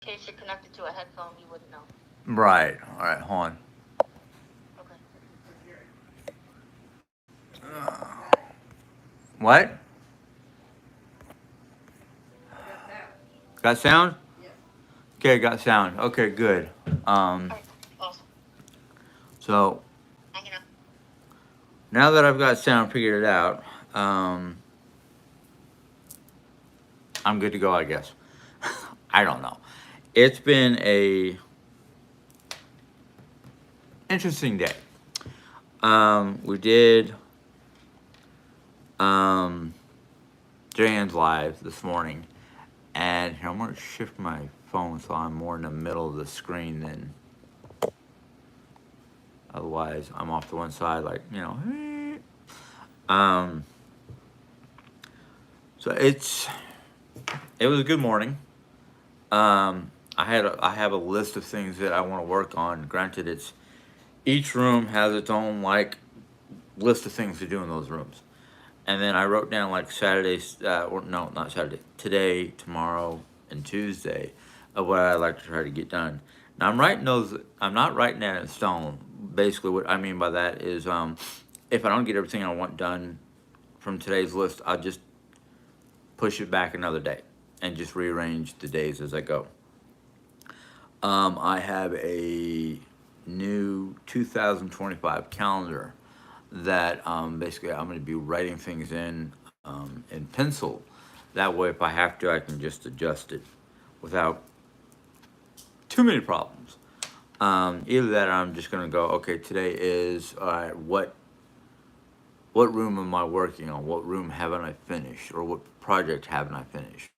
case you're connected to a headphone, you wouldn't know. Right. All right. Hold on. Okay. What? Got sound? Okay, got sound. Okay, good. Um, All right. Awesome. so Hanging up. now that I've got sound figured out, I'm good to go, I guess. I don't know. It's been a interesting day. We did um, Jan's live this morning, and here, I'm gonna shift my phone so I'm more in the middle of the screen than otherwise. I'm off to one side, like you know. Um, so it was a good morning. I have a list of things that I want to work on. Granted, it's each room has its own like list of things to do in those rooms. And then I wrote down like Saturdays, or no, not Saturday, today, tomorrow, and Tuesday, of what I'd like to try to get done. Now I'm writing those. I'm not writing that in stone. Basically, what I mean by that is, if I don't get everything I want done from today's list, I'll just push it back another day and just rearrange the days as I go. I have a new 2025 calendar that basically I'm going to be writing things in pencil. That way, if I have to, I can just adjust it without too many problems. Either that, or I'm just going to go. Okay, today is all right. What room am I working on? What room haven't I finished, or what project haven't I finished?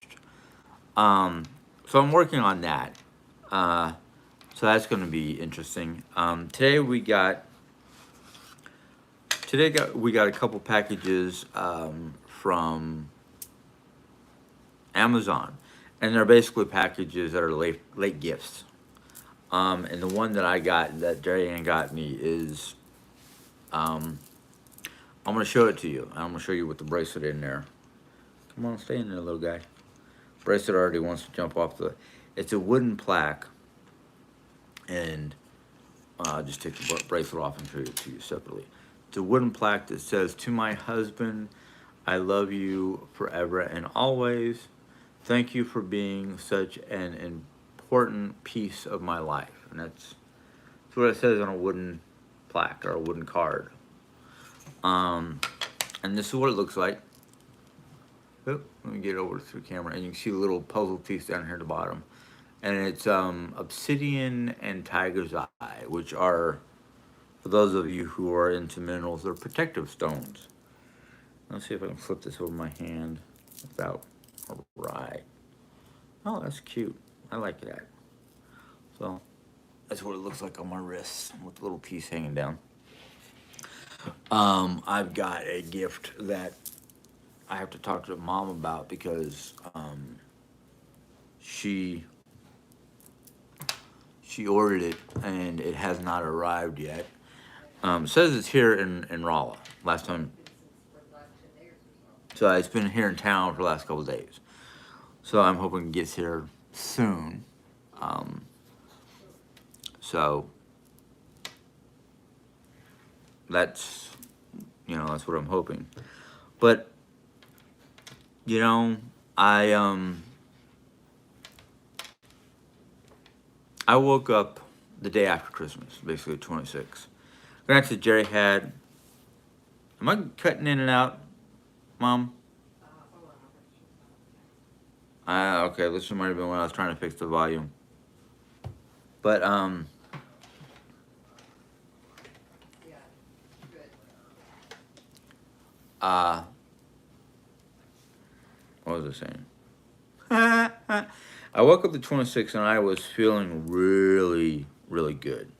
Um, so I'm working on that. Uh, so that's going to be interesting. We got a couple packages from Amazon, and they're basically packages that are late gifts. And the one that I got that Diane got me is um, I'm gonna show it to you. I'm gonna show you with the bracelet in there. Come on, stay in there, little guy. Bracelet already wants to jump off the. It's a wooden plaque, and I'll just take the bracelet off and show it to you separately. It's a wooden plaque that says, "To my husband, I love you forever and always. Thank you for being such an important piece of my life." And that's what it says on a wooden plaque or a wooden card. Um, and this is what it looks like. Oop, let me get it over to the camera, and you can see a little puzzle piece down here at the bottom. And it's obsidian and tiger's eye, which are, for those of you who are into minerals, they're protective stones. Let's see if I can flip this over my hand without. All right. Oh, that's cute. I like that. So that's what it looks like on my wrist with the little piece hanging down. I've got a gift that I have to talk to mom about because she she ordered it and it has not arrived yet. It says it's here in Rolla. Last time, so it's been here in town for the last couple of days. So I'm hoping it gets here soon. Um, so that's that's what I'm hoping. But you know, I um I woke up the day after Christmas, basically the 26th. Granted, Jerry had. Am I cutting in and out, Mom? Okay, this might have been when I was trying to fix the volume. But uh, what was I saying? I woke up the 26th and I was feeling really, really good.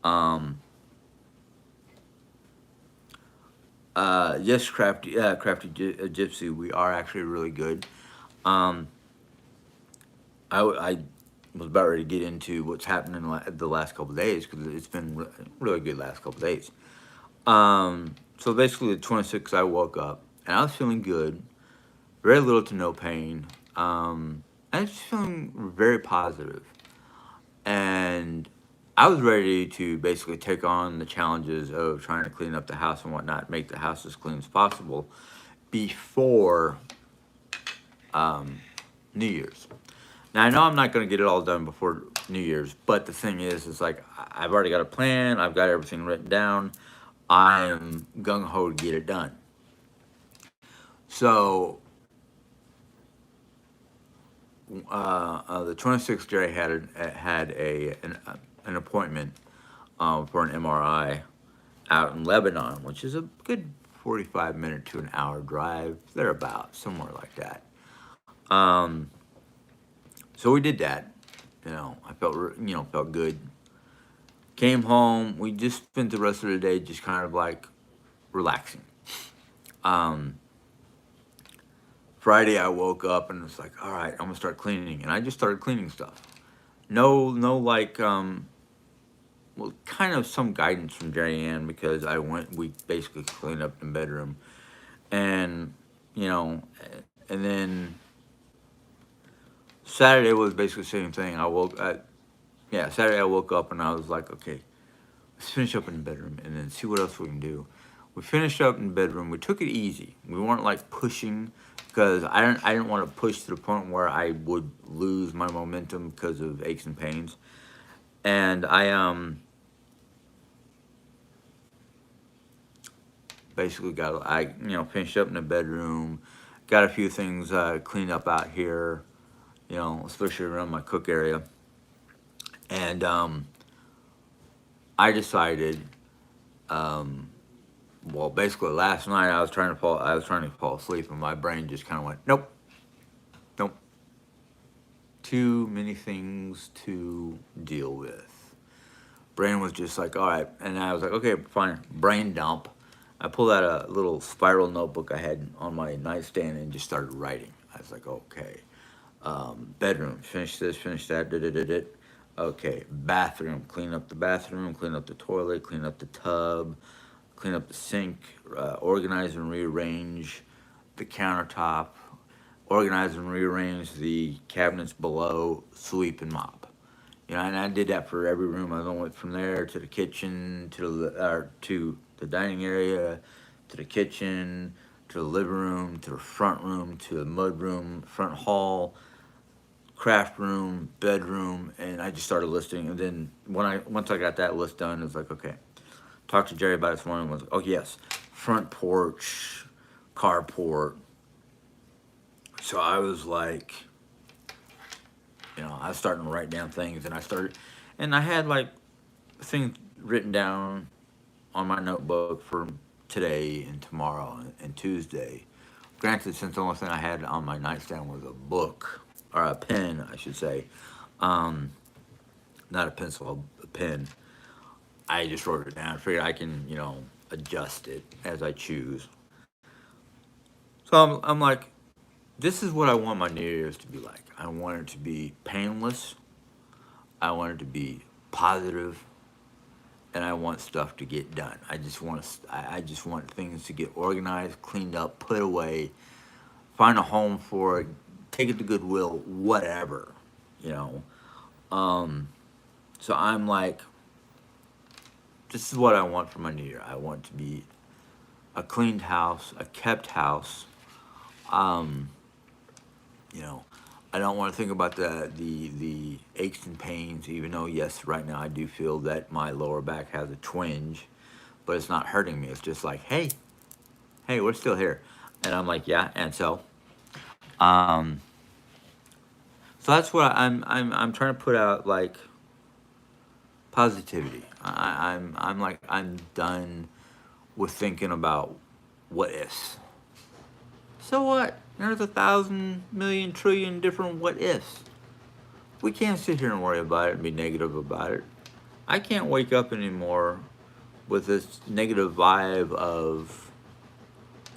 Um, yes, Gypsy, we are actually really good. Um, I was about ready to get into what's happened in the last couple of days because it's been really good last couple of days. So basically, the 26th, I woke up and I was feeling good, very little to no pain. I was feeling very positive, and I was ready to basically take on the challenges of trying to clean up the house and whatnot, make the house as clean as possible before New Year's. Now I know I'm not going to get it all done before New Year's, but the thing is like I've already got a plan. I've got everything written down. I am gung ho to get it done. So the 26th, Jerry had an appointment for an MRI out in Lebanon, which is a good 45-minute to an hour drive, thereabouts, somewhere like that. So we did that. I felt good. Came home. We just spent the rest of the day just kind of like relaxing. Friday I woke up and it's like, all right, I'm gonna start cleaning, and I just started cleaning stuff. No, like, well, kind of some guidance from Jerry Ann, because we basically cleaned up the bedroom, and and then Saturday was basically the same thing. Saturday I woke up and I was like, okay, let's finish up in the bedroom and then see what else we can do. We finished up in the bedroom. We took it easy. We weren't like pushing, because I didn't want to push to the point where I would lose my momentum because of aches and pains. And I basically finished up in the bedroom, got a few things cleaned up out here, especially around my cook area. And I decided, well, basically last night I was trying to fall asleep, and my brain just kind of went, nope, nope, too many things to deal with. Brain was just like, all right, and I was like, okay, fine, brain dump. I pulled out a little spiral notebook I had on my nightstand and just started writing. I was like, okay, bedroom, finish this, finish that, Okay, bathroom, clean up the bathroom, clean up the toilet, clean up the tub, clean up the sink, organize and rearrange the countertop, organize and rearrange the cabinets below, sweep and mop. And I did that for every room. I went from there to the kitchen, to the dining area, to the kitchen, to the living room, to the front room, to the mud room, front hall, craft room, bedroom, and I just started listing. And then once I got that list done, it was like, okay. Talked to Jerry about it this morning. Was, oh yes, front porch, carport. So I was like, I was starting to write down things, and I had like things written down on my notebook for today and tomorrow and Tuesday. Granted, since the only thing I had on my nightstand was a book, or a pen, I should say, not a pencil, a pen. I just wrote it down. I figured I can, adjust it as I choose. So I'm like, this is what I want my New Year's to be like. I want it to be painless. I want it to be positive, and I want stuff to get done. I just want things to get organized, cleaned up, put away, find a home for it, take it to Goodwill, whatever, So I'm like, this is what I want for my New Year. I want to be a cleaned house, a kept house. I don't want to think about the aches and pains, even though, yes, right now I do feel that my lower back has a twinge, but it's not hurting me. It's just like, hey, we're still here. And I'm like, yeah, and so that's what I'm trying to put out, like, positivity. I'm done with thinking about what ifs. So what? There's 1,000 million trillion different what ifs. We can't sit here and worry about it and be negative about it. I can't wake up anymore with this negative vibe of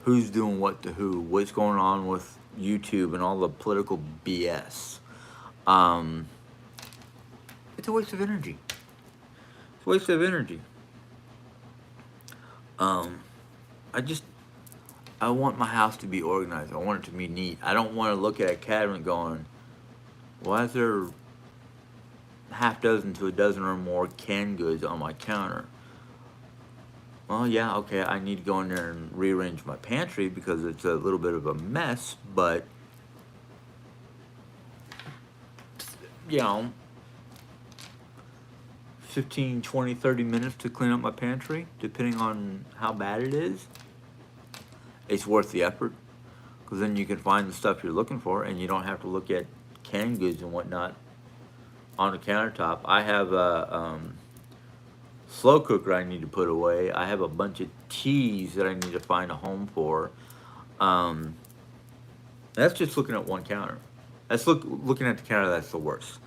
who's doing what to who, what's going on with YouTube and all the political BS. It's a waste of energy. It's a waste of energy. I want my house to be organized. I want it to be neat. I don't want to look at a cabinet going, why is there half dozen to a dozen or more canned goods on my counter? Well, yeah, okay, I need to go in there and rearrange my pantry because it's a little bit of a mess, but, you know, 15, 20, 30 minutes to clean up my pantry, depending on how bad it is, it's worth the effort. Because then you can find the stuff you're looking for and you don't have to look at canned goods and whatnot on the countertop. I have a slow cooker I need to put away. I have a bunch of teas that I need to find a home for. Um, that's just looking at one counter. That's looking at the counter. That's the worst.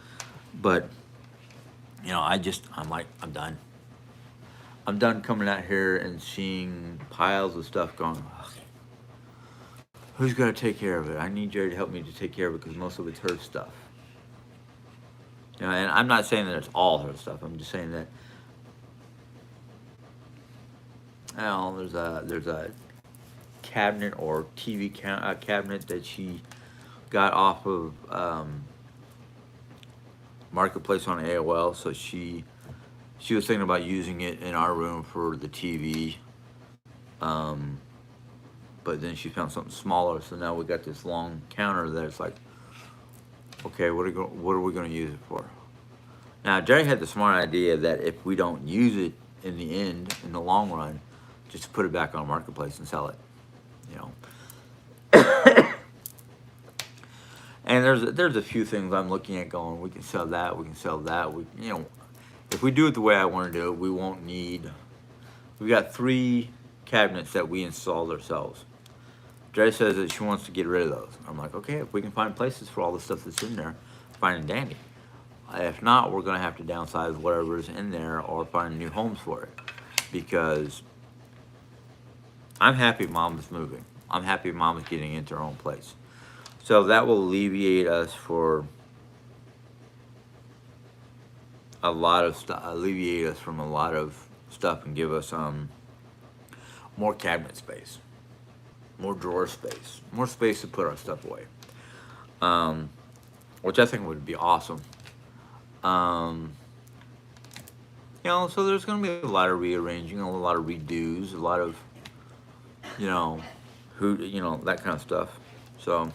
But you know, I'm like, I'm done. I'm done coming out here and seeing piles of stuff going. Ugh, who's got to take care of it? I need Jerry to help me to take care of it because most of it's her stuff. You know, and I'm not saying that it's all her stuff. I'm just saying that, well, there's a cabinet or TV cabinet that she got off of Marketplace on AOL. So she was thinking about using it in our room for the TV. But then she found something smaller, so now we got this long counter that's like, okay, what are we going to use it for? Now, Jerry had the smart idea that if we don't use it in the end, in the long run, just put it back on Marketplace and sell it, you know. And there's a few things I'm looking at going, we can sell that, you know, if we do it the way I want to do it, we won't need, we've got 3 cabinets that we installed ourselves. Jerry says that she wants to get rid of those. I'm like, okay, if we can find places for all the stuff that's in there, fine and dandy. If not, we're going to have to downsize whatever's in there or find new homes for it. Because I'm happy Mom's moving. I'm happy Mom's getting into her own place. So that will alleviate us for a lot of stuff, alleviate us from a lot of stuff and give us more cabinet space, more drawer space, more space to put our stuff away, which I think would be awesome. You know, so there's going to be a lot of rearranging, a lot of redos, a lot of, you know, that kind of stuff. So,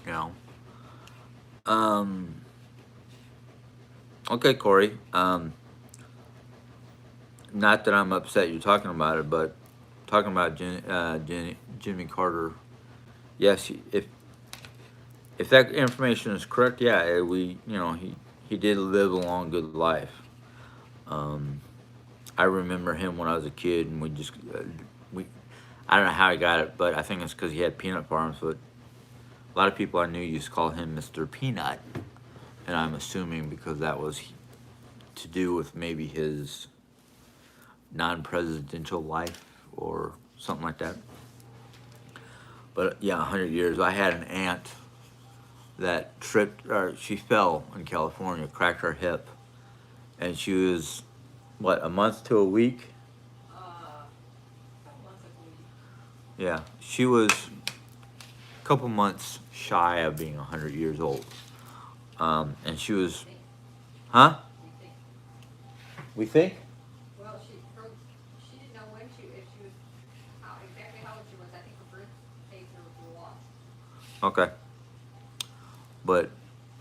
you know, okay, Corey. Not that I'm upset you're talking about it, but talking about Jimmy Carter. Yes, if that information is correct, yeah, he did live a long, good life. I remember him when I was a kid, and I don't know how he got it, but I think it's because he had peanut farms. But a lot of people I knew used to call him Mr. Peanut, and I'm assuming because that was to do with maybe his non-presidential life or something like that. But yeah, 100 years. I had an aunt that she fell in California, cracked her hip, and she was, what, a month to a week? Yeah, she was a couple months shy of being 100 years old. And she was, huh? We think? Well, she didn't know if she was, exactly how old she was. I think her birth dates were lost. Okay. But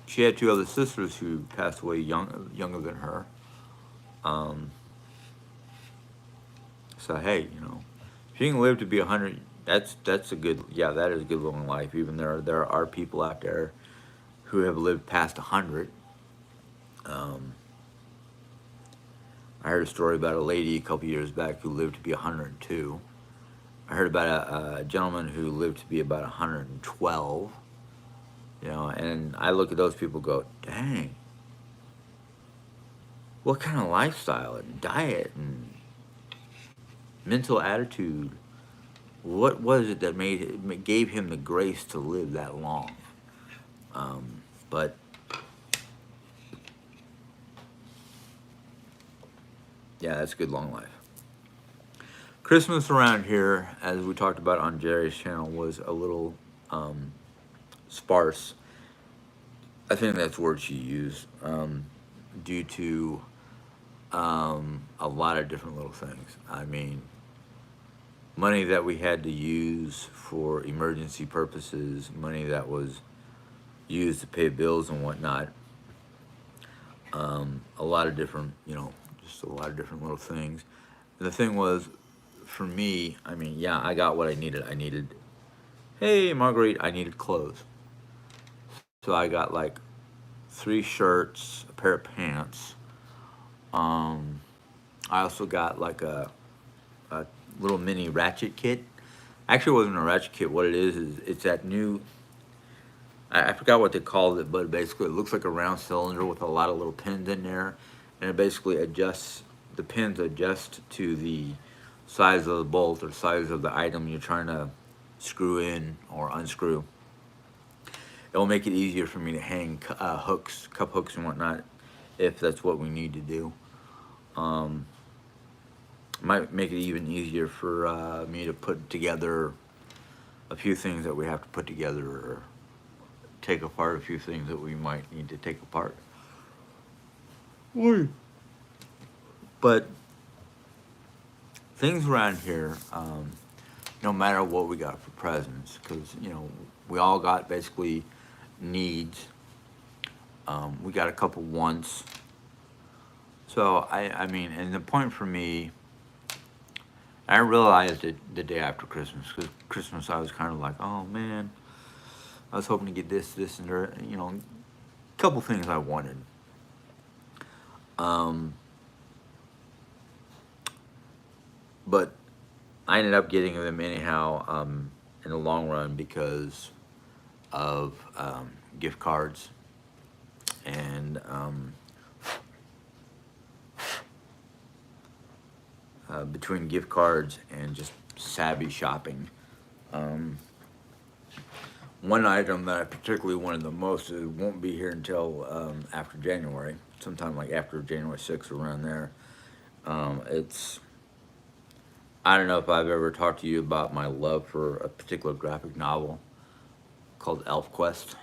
she had 2 other sisters who passed away younger than her. So hey, if you can live to be 100, that's a good, that is a good long life. Even there are people out there who have lived past 100. I heard a story about a lady a couple years back who lived to be 102. I heard about a gentleman who lived to be about 112. And I look at those people and go, dang, what kind of lifestyle and diet and mental attitude, what was it that gave him the grace to live that long? But yeah, that's a good long life. Christmas around here, as we talked about on Jerry's channel, was a little sparse. I think that's the word she used, due to a lot of different little things. I mean, money that we had to use for emergency purposes, money that was used to pay bills and whatnot. A lot of different, just a lot of different little things. And the thing was, for me, I mean, yeah, I got what I needed. Hey, Marguerite, I needed clothes. So I got like 3 shirts, a pair of pants. Um, I also got like a little mini ratchet kit. Actually, it wasn't a ratchet kit. What it is it's that new. I forgot what they called it, but basically it looks like a round cylinder with a lot of little pins in there, and it basically adjusts. The pins adjust to the size of the bolt or size of the item you're trying to screw in or unscrew. It'll make it easier for me to hang hooks, cup hooks, and whatnot, if that's what we need to do. Um, might make it even easier for me to put together a few things that we have to put together, or take apart a few things that we might need to take apart. But things around here, no matter what we got for presents, because we all got basically needs. We got a couple wants. So I mean, and the point for me, I realized it the day after Christmas. Because Christmas, I was kind of like, oh man, I was hoping to get this, and there, a couple things I wanted. Um, but I ended up getting them anyhow, in the long run, because of gift cards and between gift cards and just savvy shopping. Um, One item that I particularly wanted the most, it won't be here until after January, sometime like after January 6th, around there. It's, I don't know if I've ever talked to you about my love for a particular graphic novel called Elf Quest.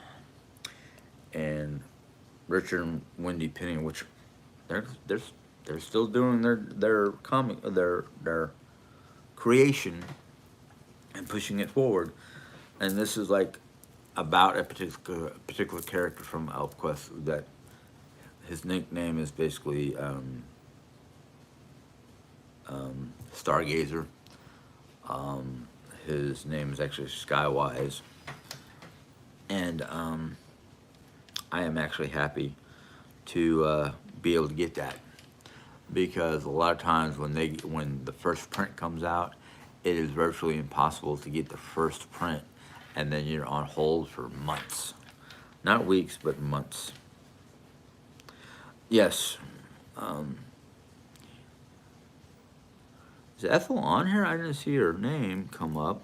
And Richard and Wendy Penny, which they're they're they're still doing their comic, their creation, and pushing it forward. And this is like about a particular character from ElfQuest, that his nickname is basically Stargazer. His name is actually Skywise, and I am actually happy to be able to get that, because a lot of times when the first print comes out, it is virtually impossible to get the first print, and then you're on hold for months, not weeks but months. Yes. Um, is Ethel on here? I didn't see her name come up.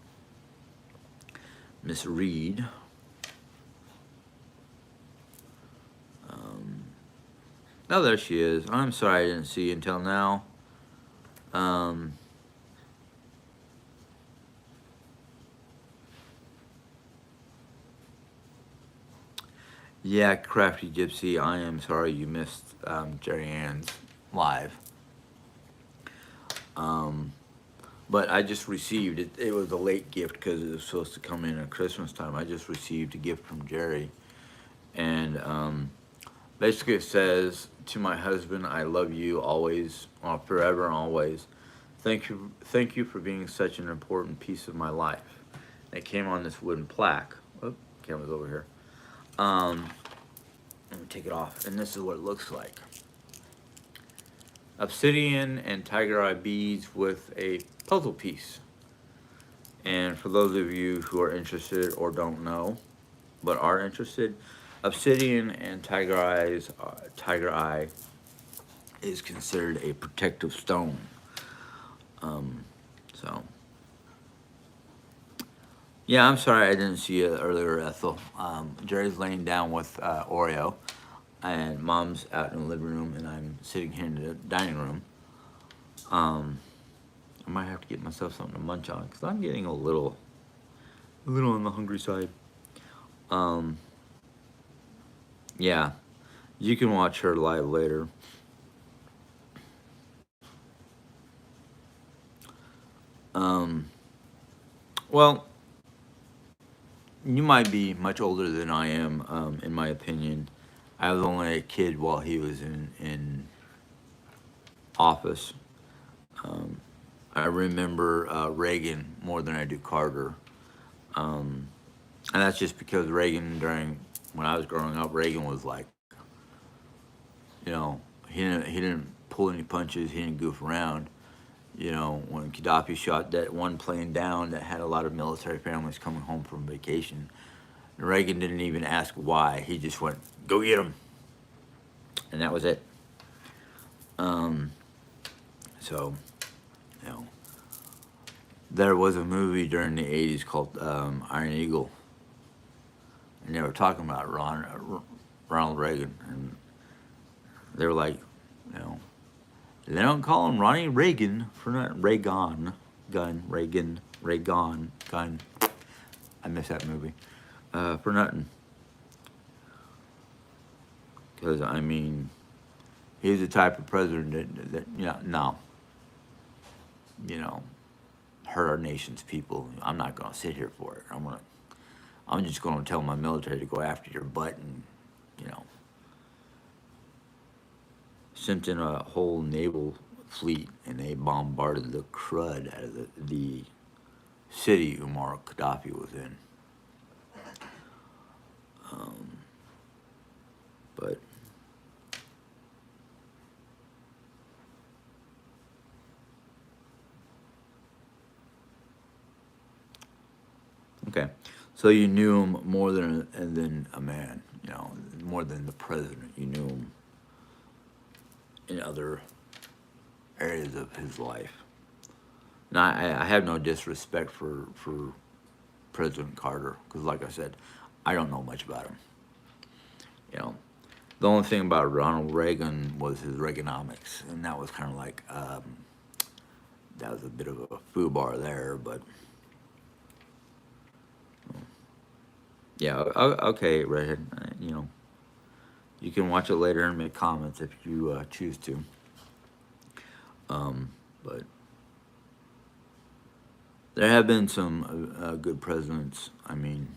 Miss Reed. Oh, there she is. I'm sorry I didn't see you until now. Um, yeah, Crafty Gypsy, I am sorry you missed Jerry Ann's live. But I just received it. It was a late gift because it was supposed to come in at Christmas time. I just received a gift from Jerry, and basically it says, "To my husband, I love you always, forever and always. Thank you for being such an important piece of my life." And it came on this wooden plaque. Oh, camera's over here. Let me take it off, and this is what it looks like: obsidian and tiger eye beads with a puzzle piece. And for those of you who are interested or don't know, but are interested, obsidian and tiger eye is considered a protective stone. So, yeah, I'm sorry I didn't see you earlier, Ethel. Jerry's laying down with Oreo, and Mom's out in the living room, and I'm sitting here in the dining room. I might have to get myself something to munch on, because I'm getting a little on the hungry side. Yeah, you can watch her live later. Um, well, you might be much older than I am, in my opinion. I was only a kid while he was in office. Um, I remember Reagan more than I do Carter. Um, and that's just because Reagan, during when I was growing up, Reagan was like, you know, he didn't pull any punches, he didn't goof around. You know, when Gaddafi shot that one plane down that had a lot of military families coming home from vacation, Reagan didn't even ask why. He just went, "Go get him," and that was it. Um, so, you know, there was a movie during the '80s called Iron Eagle, and they were talking about Ronald Reagan, and they were like, you know, they don't call him Ronnie Reagan for not Reagan, gun. I miss that movie for nothing, because I mean, he's the type of president that no, you know, hurt our nation's people. I'm not gonna sit here for it. I'm just gonna tell my military to go after your butt, and you know, sent in a whole naval fleet, and they bombarded the crud out of the city Umar Gaddafi was in. Um, but okay, so you knew him more than a man, you know, more than the president. You knew him in other areas of his life. Now, I have no disrespect for President Carter, because, like I said, I don't know much about him. You know, the only thing about Ronald Reagan was his Reaganomics, and that was kind of like that was a bit of a foobar there. But yeah, okay, Redhead. You know, you can watch it later and make comments if you choose to. But there have been some good presidents. I mean,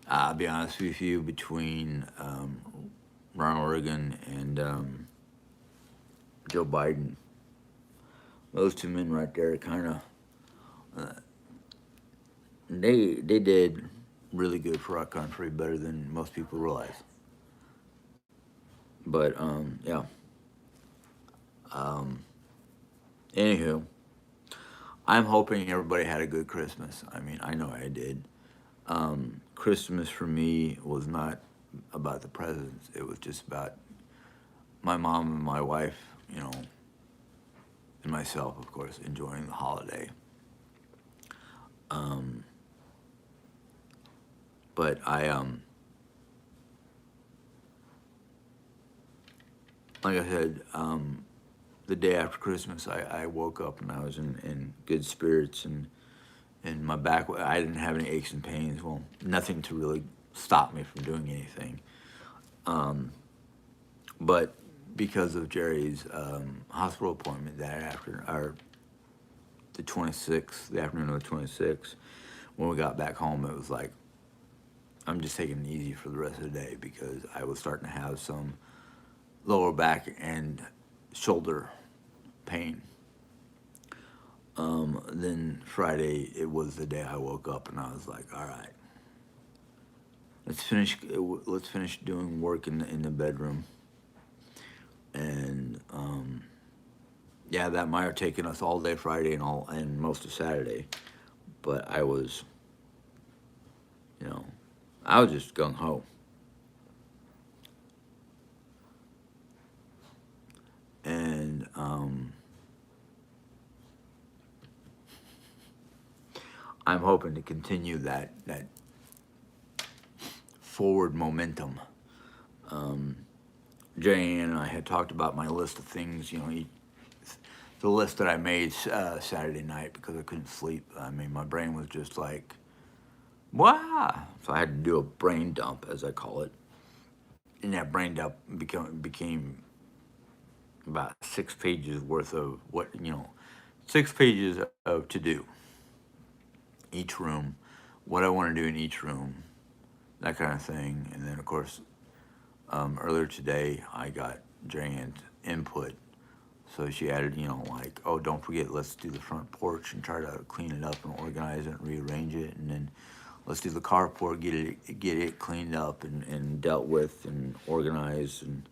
I'll be honest with you, between Ronald Reagan and Joe Biden, those two men right there kind of they did really good for our country, better than most people realize. But yeah. Um, Anywho, I'm hoping everybody had a good Christmas. I mean, I know I did. Christmas for me was not about the presents. It was just about my mom and my wife, you know, and myself, of course, enjoying the holiday. Um, but like I said, the day after Christmas, I woke up and I was in good spirits, and my back, I didn't have any aches and pains. Well, nothing to really stop me from doing anything. Um, but because of Jerry's hospital appointment that after, or the 26th, the afternoon of the 26th, when we got back home, it was like, I'm just taking it easy for the rest of the day, because I was starting to have some lower back and shoulder pain. Then Friday, it was the day I woke up and I was like, all right, let's finish doing work in the bedroom. And yeah, that might have taken us all day Friday and most of Saturday, but I was, you know, I was just gung ho. And I'm hoping to continue that forward momentum. Jay and I had talked about my list of things, you know, the list that I made Saturday night, because I couldn't sleep. I mean, my brain was just like, Wow. So I had to do a brain dump, as I call it. And that brain dump became about 6 pages worth of what, 6 pages of to do each room, what I want to do in each room, that kind of thing. And then, of course, earlier today, I got Jan's input. So she added, like, oh, don't forget, let's do the front porch and try to clean it up and organize it and rearrange it. And then let's do the carport, get it cleaned up and dealt with and organized. And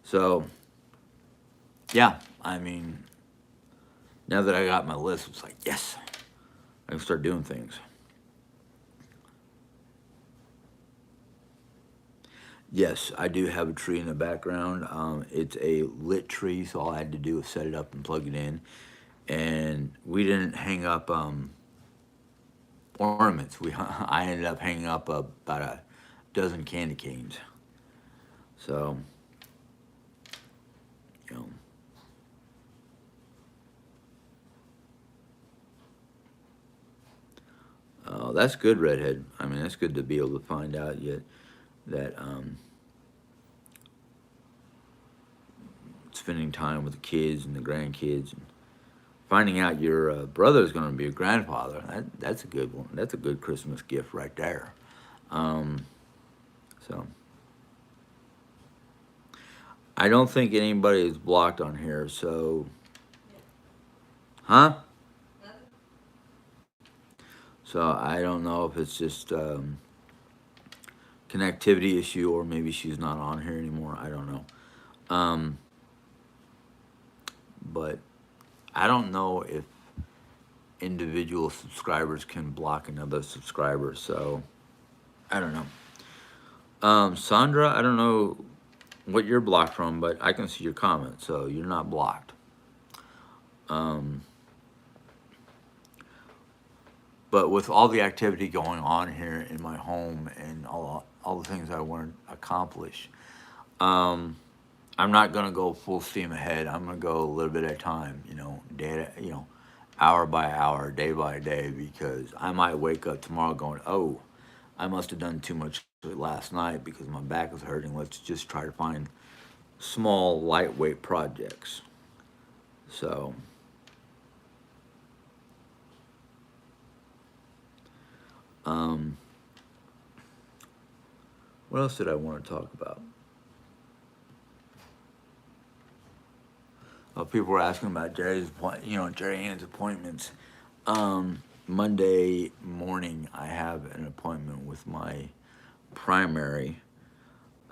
so, yeah, I mean, now that I got my list, it's like, yes, I can start doing things. Yes, I do have a tree in the background. It's a lit tree, so all I had to do was set it up and plug it in. And we didn't hang up ornaments. I ended up hanging up about a dozen candy canes. So, you know, that's good, redhead. I mean, that's good to be able to find out yet that spending time with the kids and the grandkids and finding out your brother is going to be a grandfather. That's a good one. That's a good Christmas gift right there. Um, so I don't think anybody is blocked on here. So, huh? Nothing? So I don't know if it's just connectivity issue or maybe she's not on here anymore. I don't know. Um, but I don't know if individual subscribers can block another subscriber. So I don't know. Sandra, I don't know what you're blocked from, but I can see your comment, so you're not blocked. Um, but with all the activity going on here in my home and all the things I want to accomplish, I'm not gonna go full steam ahead. I'm gonna go a little bit at a time, hour by hour, day by day, because I might wake up tomorrow going, oh, I must have done too much last night because my back is hurting. Let's just try to find small, lightweight projects. So, um, what else did I want to talk about? People were asking about Jerry Ann's appointments. Monday morning, I have an appointment with my primary.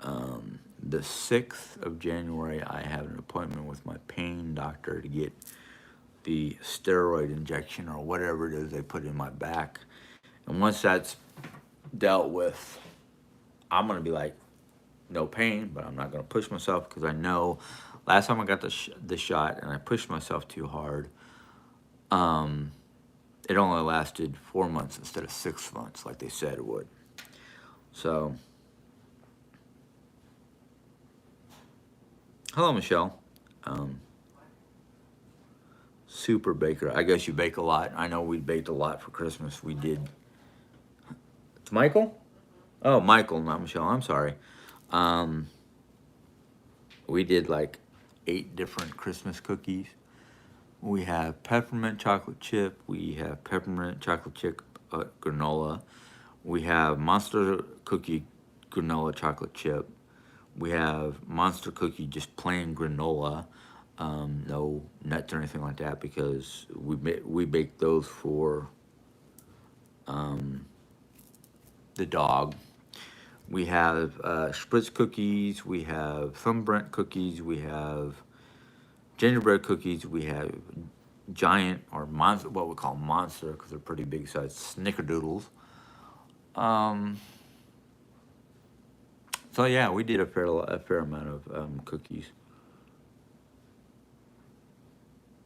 The 6th of January, I have an appointment with my pain doctor to get the steroid injection or whatever it is they put in my back. And once that's dealt with, I'm going to be like, no pain, but I'm not going to push myself because I know last time I got the shot and I pushed myself too hard, it only lasted 4 months instead of 6 months like they said it would. So, hello, Michelle. Super baker. I guess you bake a lot. I know we baked a lot for Christmas. We did. It's Michael? Oh, Michael, not Michelle. I'm sorry. We did like 8 different Christmas cookies. We have peppermint chocolate chip. We have peppermint chocolate chip granola. We have monster cookie granola chocolate chip. We have monster cookie just plain granola. No nuts or anything like that because we bake those for the dog. We have spritz cookies. We have thumbprint cookies. We have gingerbread cookies. We have giant or monster, what we call monster because they're pretty big size snickerdoodles. Um, so yeah, we did a fair amount of cookies.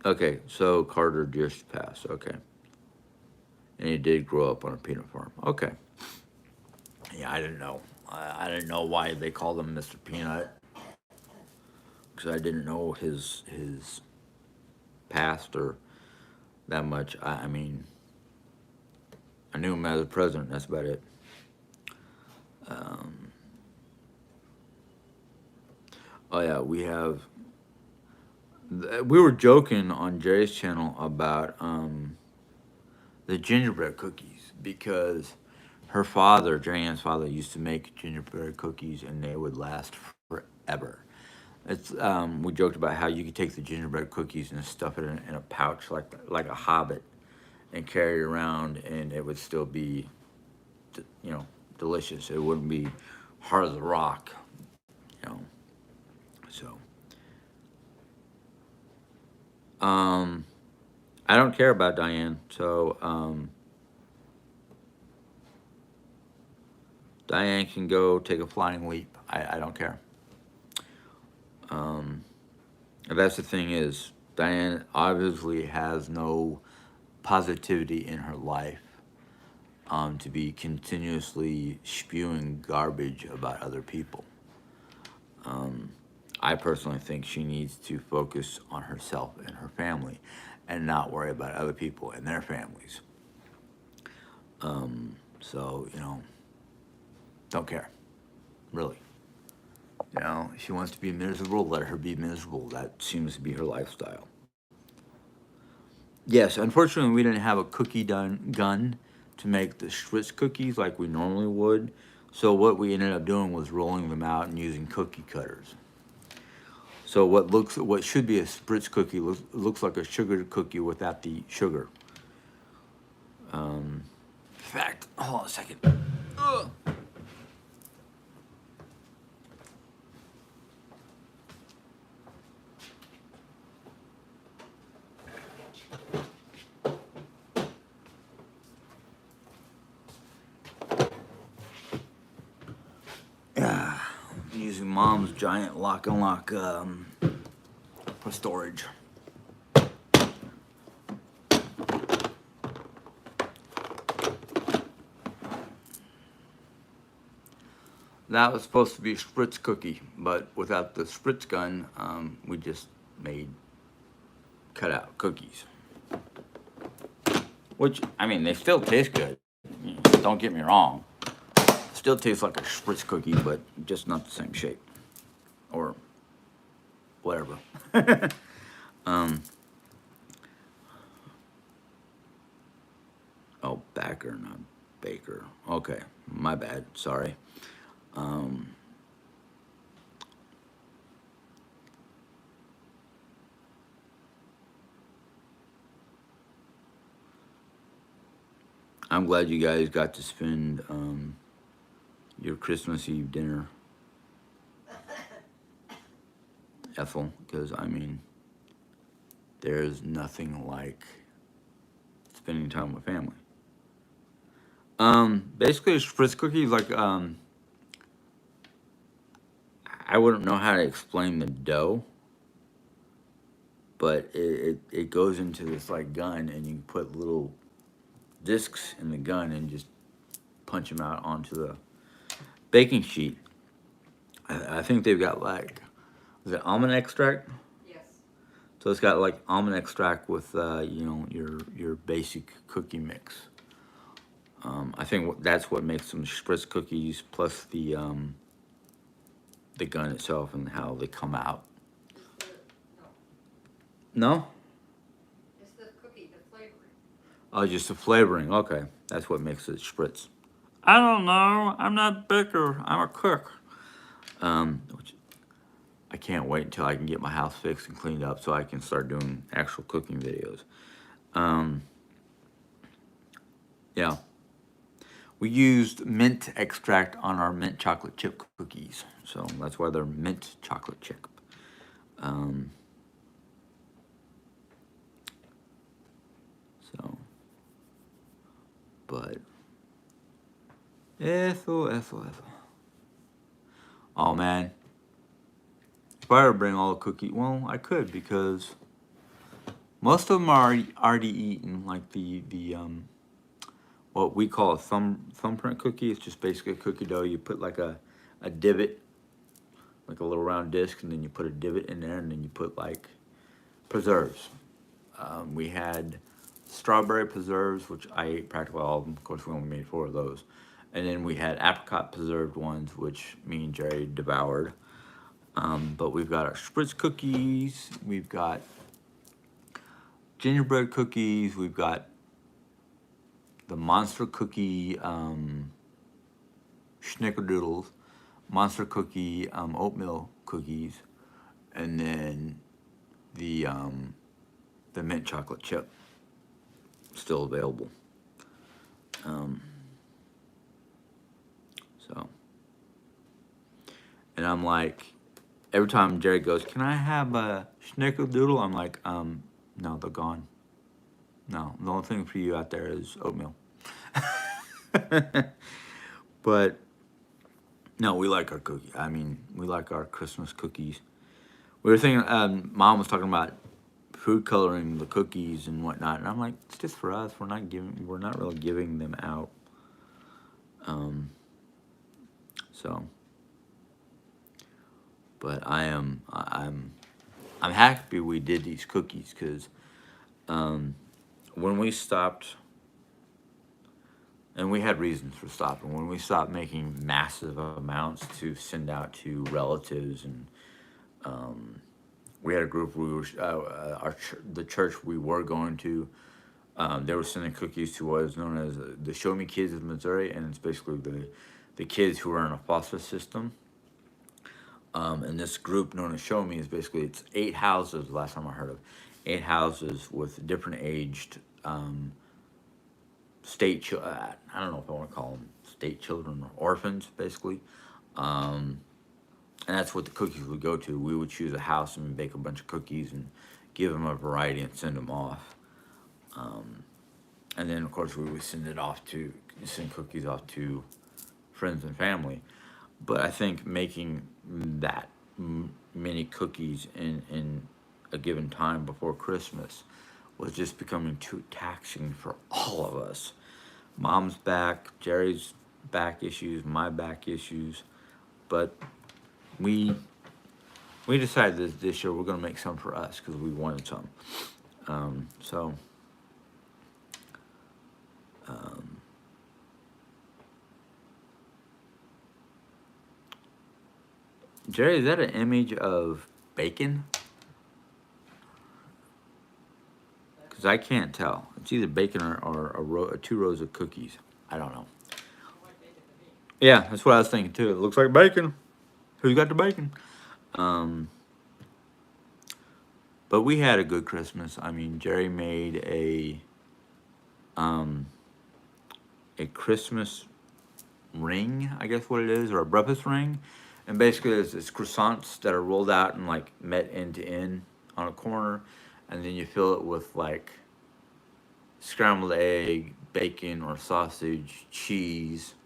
Okay, so Carter just passed. Okay, and he did grow up on a peanut farm. Okay, yeah, I didn't know. I didn't know why they called him Mr. Peanut because I didn't know his past or that much. I mean, I knew him as a president. That's about it. Oh yeah, we were joking on Jerry's channel about the gingerbread cookies because her father, Jerry-Ann's father, used to make gingerbread cookies and they would last forever. It's we joked about how you could take the gingerbread cookies and stuff it in a pouch like a hobbit and carry it around and it would still be, delicious. It wouldn't be hard as a rock, you know. So, um, I don't care about Diane. So, Diane can go take a flying leap. I don't care. Um, and that's the thing is, Diane obviously has no positivity in her life to be continuously spewing garbage about other people. I personally think she needs to focus on herself and her family and not worry about other people and their families. So, don't care, really. She wants to be miserable, let her be miserable. That seems to be her lifestyle. Yes, unfortunately, we didn't have a gun to make the Schritz cookies like we normally would. So what we ended up doing was rolling them out and using cookie cutters. So what should be a Spritz cookie looks like a sugar cookie without the sugar. In fact, hold on a second. Ugh. Yeah, I'm using Mom's giant lock and lock for storage. That was supposed to be a Spritz cookie, but without the Spritz gun, we just made cutout cookies. Which, I mean, they still taste good. Don't get me wrong. Still tastes like a Spritz cookie, but just not the same shape. Or whatever. Oh, backer, not baker. Okay, my bad. Sorry. I'm glad you guys got to spend your Christmas Eve dinner, Ethel, because I mean, there's nothing like spending time with family. Basically, Spritz cookies, like, I wouldn't know how to explain the dough, but it goes into this like gun, and you put little discs in the gun and just punch them out onto the baking sheet. I think they've got like, is it almond extract? Yes. So it's got like almond extract with your basic cookie mix. I think that's what makes them Spritz cookies, plus the gun itself and how they come out. It's no. No? It's the cookie, the flavoring. Oh, just the flavoring. Okay, that's what makes it Spritz. I don't know. I'm not a baker. I'm a cook. Which I can't wait until I can get my house fixed and cleaned up so I can start doing actual cooking videos. Yeah. We used mint extract on our mint chocolate chip cookies, so that's why they're mint chocolate chip. But Ethel. Oh man, if I were to bring all the cookies, well, I could because most of them are already eaten. Like the what we call a thumbprint cookie. It's just basically a cookie dough. You put like a divot, like a little round disc, and then you put a divot in there, and then you put like preserves. We had strawberry preserves, which I ate practically all of them. Of course, we only made 4 of those. And then we had apricot preserved ones, which me and Jerry devoured. But we've got our spritz cookies, we've got gingerbread cookies, we've got the monster cookie schnickerdoodles, monster cookie oatmeal cookies, and then the mint chocolate chip still available. So, and I'm like, every time Jerry goes, "Can I have a snickerdoodle?" I'm like, no, they're gone. No, the only thing for you out there is oatmeal. But no, we like our cookie. I mean, we like our Christmas cookies. We were thinking, Mom was talking about food coloring the cookies and whatnot, and I'm like, it's just for us. We're not really giving them out. So, but I'm happy we did these cookies because when we stopped, and we had reasons for stopping, when we stopped making massive amounts to send out to relatives, and we had a group, the church we were going to, they were sending cookies to what is known as the Show Me Kids of Missouri, and it's basically the kids who are in a foster system. And this group known as Show Me is basically, it's 8 houses, last time I heard of, 8 houses with different aged I don't know if I want to call them state children or orphans, basically. And that's what the cookies would go to. We would choose a house and bake a bunch of cookies and give them a variety and send them off. And then, of course, we would send cookies off to friends and family. But I think making that many cookies in a given time before Christmas was just becoming too taxing for all of us. Mom's back, Jerry's back issues, my back issues. But we decided this year we're going to make some for us because we wanted some. Jerry, is that an image of bacon? Because I can't tell. It's either bacon or 2 rows of cookies. I don't know. Yeah, that's what I was thinking too. It looks like bacon. Who's got the bacon? But we had a good Christmas. I mean, Jerry made a Christmas ring, I guess what it is, or a breakfast ring. And basically it's croissants that are rolled out and like met end to end on a corner, and then you fill it with like scrambled egg, bacon or sausage, cheese,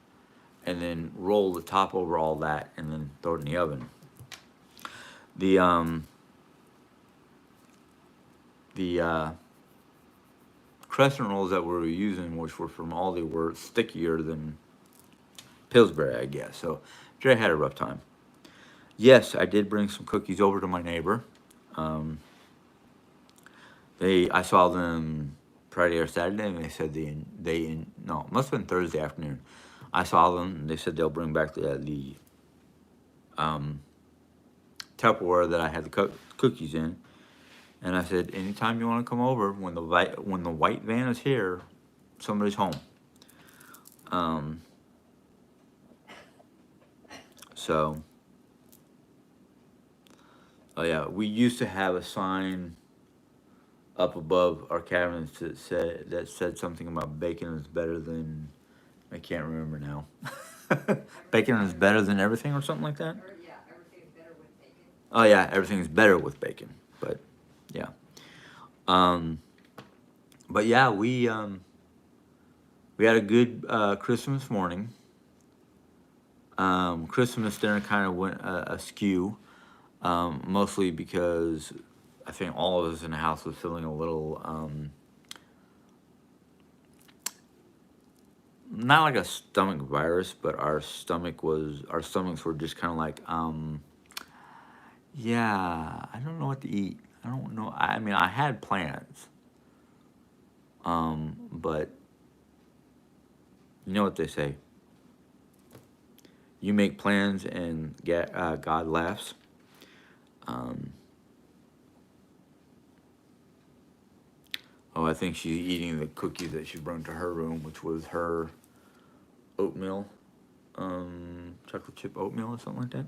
and then roll the top over all that and then throw it in the oven. The crescent rolls that we were using, which were from Aldi, were stickier than Pillsbury, I guess. So Jerry had a rough time. Yes, I did bring some cookies over to my neighbor. I saw them Friday or Saturday, and they said no, it must have been Thursday afternoon. I saw them, and they said they'll bring back the Tupperware that I had the cookies in. And I said, anytime you want to come over, when the white van is here, somebody's home. Oh yeah, we used to have a sign up above our cabinets that said something about bacon is better than, I can't remember now. Bacon is better than everything or something like that? Yeah, everything's better with bacon. Oh yeah, everything's better with bacon. But yeah. But yeah, we had a good Christmas morning. Christmas dinner kind of went askew, mostly because I think all of us in the house was feeling a little, not like a stomach virus, but our stomachs were just kind of like, yeah, I don't know what to eat. I don't know. I mean, I had plans. But you know what they say: you make plans and God laughs. Um, oh, I think she's eating the cookie that she brought to her room, which was her oatmeal, chocolate chip oatmeal or something like that.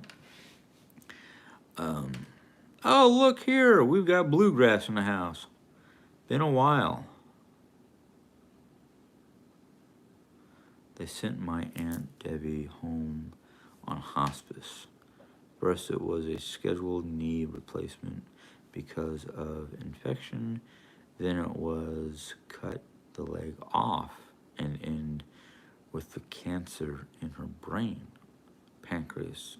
Um, oh, look here, we've got bluegrass in the house. Been a while. They sent my Aunt Debbie home on hospice. First, it was a scheduled knee replacement because of infection. Then it was cut the leg off and end with the cancer in her brain, pancreas.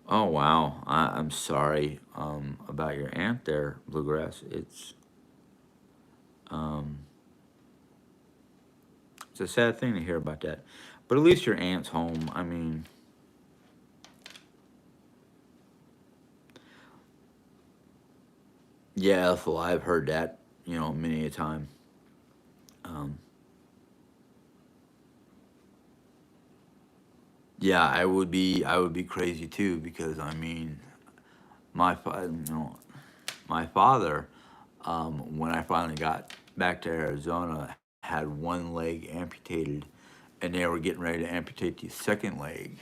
Oh wow, I'm sorry about your aunt there, Bluegrass. Um, it's a sad thing to hear about that, but at least your aunt's home. I mean, yeah, Ethel, I've heard that, many a time. Um, yeah, I would be crazy too because I mean, my father, when I finally got back to Arizona, had one leg amputated, and they were getting ready to amputate the second leg.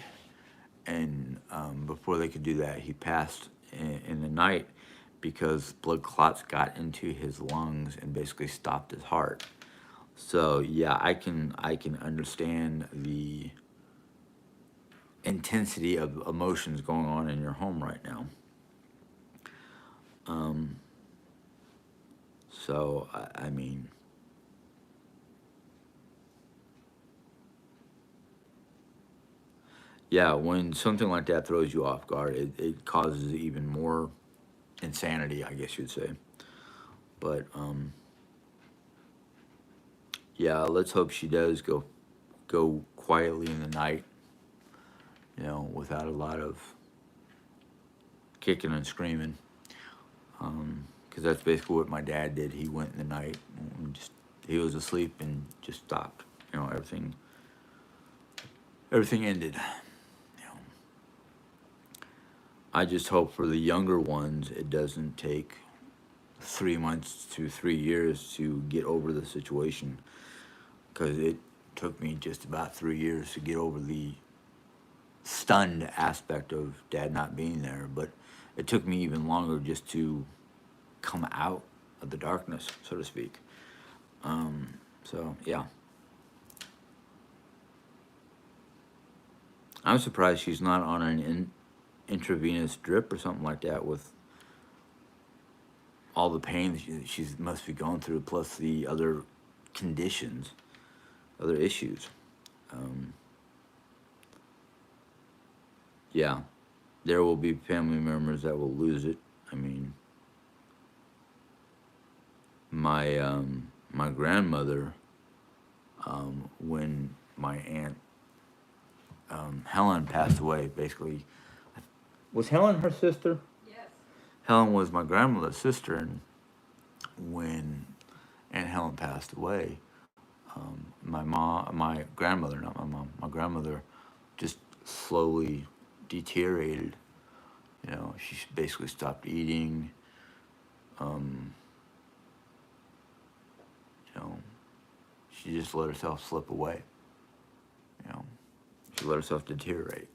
And before they could do that, he passed in the night because blood clots got into his lungs and basically stopped his heart. So yeah, I can understand the intensity of emotions going on in your home right now. Um, so I mean, yeah, when something like that throws you off guard, it causes even more insanity, I guess you'd say. But yeah, let's hope she does go quietly in the night, without a lot of kicking and screaming. Because that's basically what my dad did. He went in the night and just he was asleep and just stopped. Everything ended. You know, I just hope for the younger ones it doesn't take 3 months to 3 years to get over the situation. Because it took me just about 3 years to get over the stunned aspect of dad not being there, but it took me even longer just to come out of the darkness, so to speak. So yeah, I'm surprised she's not on an intravenous drip or something like that with all the pain that she must be going through, plus the other conditions, other issues. Um, yeah, there will be family members that will lose it. I mean, my grandmother, when my aunt Helen passed away, basically, was Helen her sister? Yes. Helen was my grandmother's sister, and when Aunt Helen passed away, my grandmother, not my mom, my grandmother, just slowly deteriorated. She basically stopped eating. Um, you know, she just let herself slip away. You know, she let herself deteriorate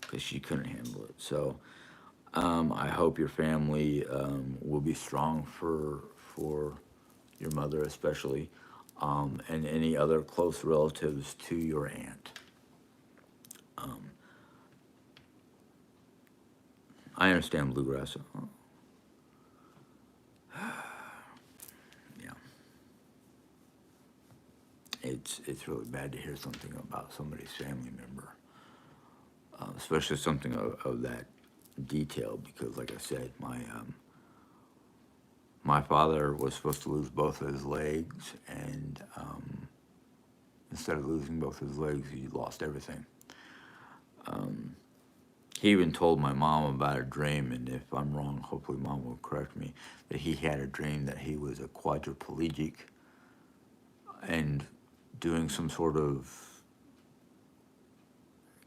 because she couldn't handle it. So I hope your family will be strong for your mother especially, and any other close relatives to your aunt. Um, I understand bluegrass. Yeah, it's really bad to hear something about somebody's family member, especially something of that detail. Because, like I said, my father was supposed to lose both of his legs, and instead of losing both his legs, he lost everything. Um, he even told my mom about a dream, and if I'm wrong, hopefully mom will correct me, that he had a dream that he was a quadriplegic and doing some sort of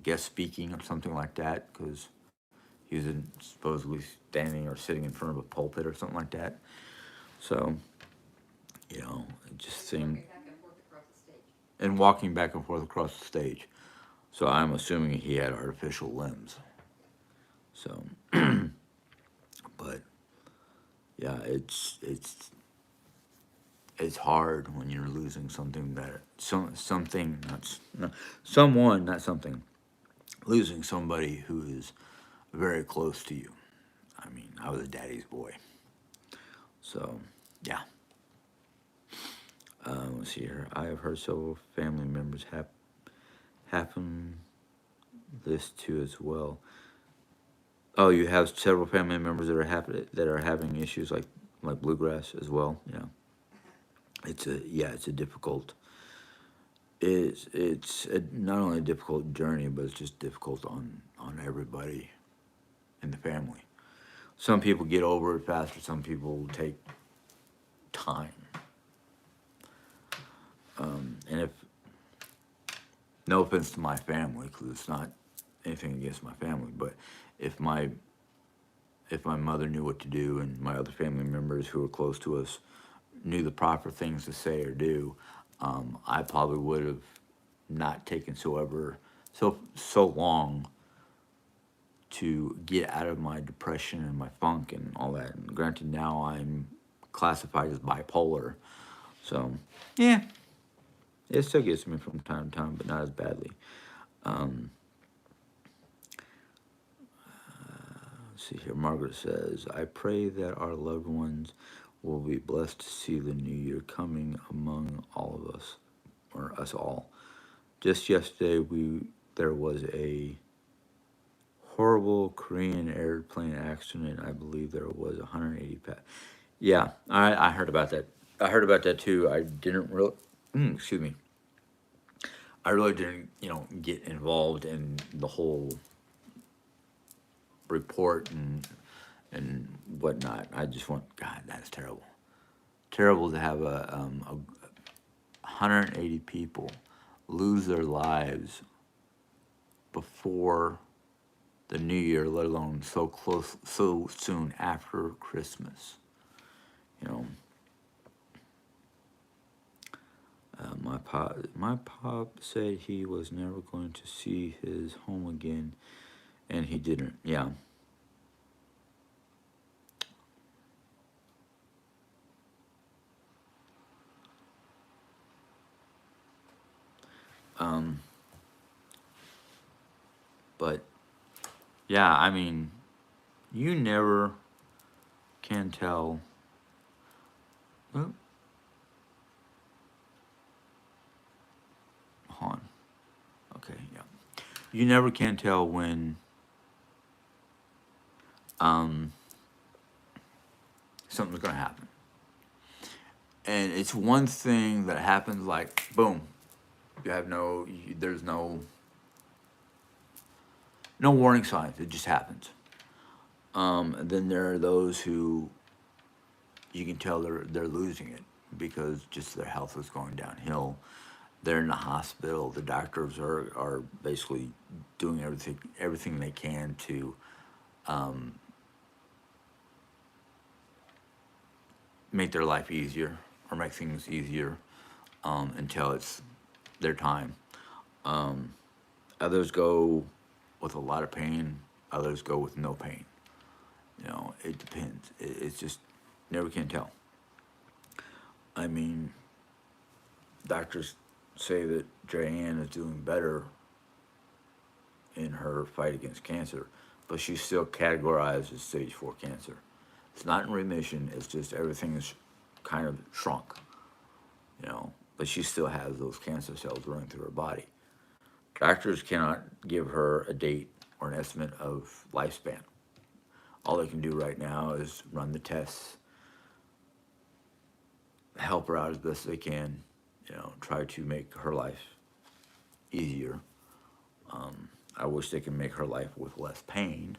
guest speaking or something like that, because he was supposedly standing or sitting in front of a pulpit or something like that. So, it just seemed, Walking back and forth across the stage. and walking back and forth across the stage. So I'm assuming he had artificial limbs. So, but yeah, it's hard when you're losing something that something not no, someone not something, losing somebody who is very close to you. I mean, I was a daddy's boy, so yeah. Let's see here. I have heard several family members happen this too as well. Oh, you have several family members that are having issues like bluegrass as well. Yeah, it's a difficult. Not only a difficult journey, but it's just difficult on everybody in the family. Some people get over it faster. Some people take time. And if no offense to my family, because it's not anything against my family, but if my if my mother knew what to do and my other family members who were close to us knew the proper things to say or do, I probably would have not taken so long to get out of my depression and my funk and all that. And granted, now I'm classified as bipolar, so yeah, it still gets me from time to time, but not as badly. Um, let's see here. Margaret says, "I pray that our loved ones will be blessed to see the new year coming among all of us, or us all. Just yesterday, there was a horrible Korean airplane accident. I believe there was 180 Yeah, I heard about that. I heard about that too. I didn't really, excuse me. I really didn't, get involved in the whole report and whatnot. I just went, God, that's terrible. Terrible to have a 180 people lose their lives before the new year, let alone so close, so soon after Christmas. You know, my pop said he was never going to see his home again, and he didn't. Yeah. Um, but yeah, I mean, you never can tell. Oh, hold on. Okay, yeah. You never can tell when um, something's going to happen. And it's one thing that happens like, boom, there's no warning signs. It just happens. And then there are those who you can tell they're losing it because just their health is going downhill. They're in the hospital. The doctors are basically doing everything they can to make their life easier or make things easier until it's their time. Others go with a lot of pain. Others go with no pain. It depends. It's just never can tell. I mean, doctors say that Joanne is doing better in her fight against cancer, but she's still categorized as stage 4 cancer. It's not in remission. It's just everything is kind of shrunk, but she still has those cancer cells running through her body. Doctors cannot give her a date or an estimate of lifespan. All they can do right now is run the tests, help her out as best they can, try to make her life easier. I wish they could make her life with less pain.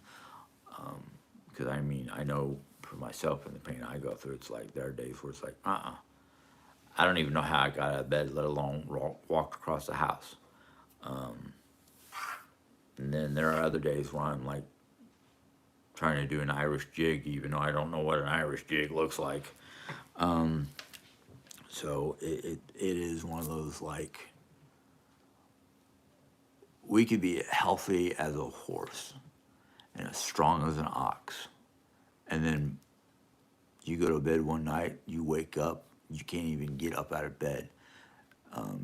Because I mean, I know for myself and the pain I go through, it's like there are days where it's like, I don't even know how I got out of bed, let alone walked across the house. And then there are other days where I'm like trying to do an Irish jig, even though I don't know what an Irish jig looks like. So it is one of those like, we could be healthy as a horse and as strong as an ox. And then you go to bed one night, you wake up, you can't even get up out of bed.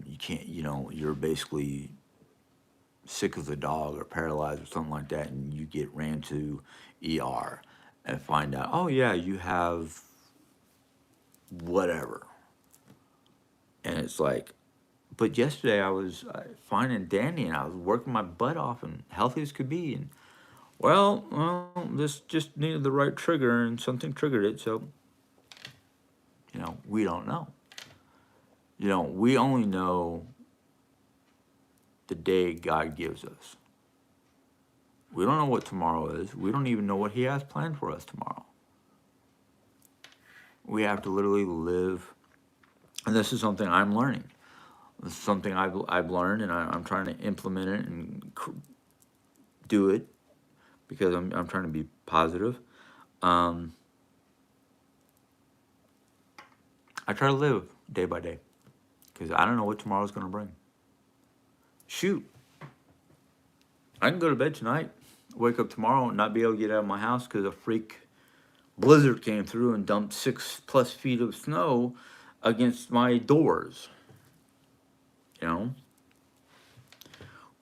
You can't, you're basically sick as a dog or paralyzed or something like that, and you get ran to ER and find out, oh yeah, you have whatever. And it's like, but yesterday I was fine and dandy, and I was working my butt off and healthy as could be, and well, this just needed the right trigger, and something triggered it. So, we don't know. We only know the day God gives us. We don't know what tomorrow is. We don't even know what He has planned for us tomorrow. We have to literally live, and this is something I'm learning. This is something I've learned, and I'm trying to implement it and do it because I'm trying to be positive. I try to live day by day because I don't know what tomorrow's going to bring. Shoot, I can go to bed tonight, wake up tomorrow, and not be able to get out of my house because a freak blizzard came through and dumped 6+ feet of snow against my doors.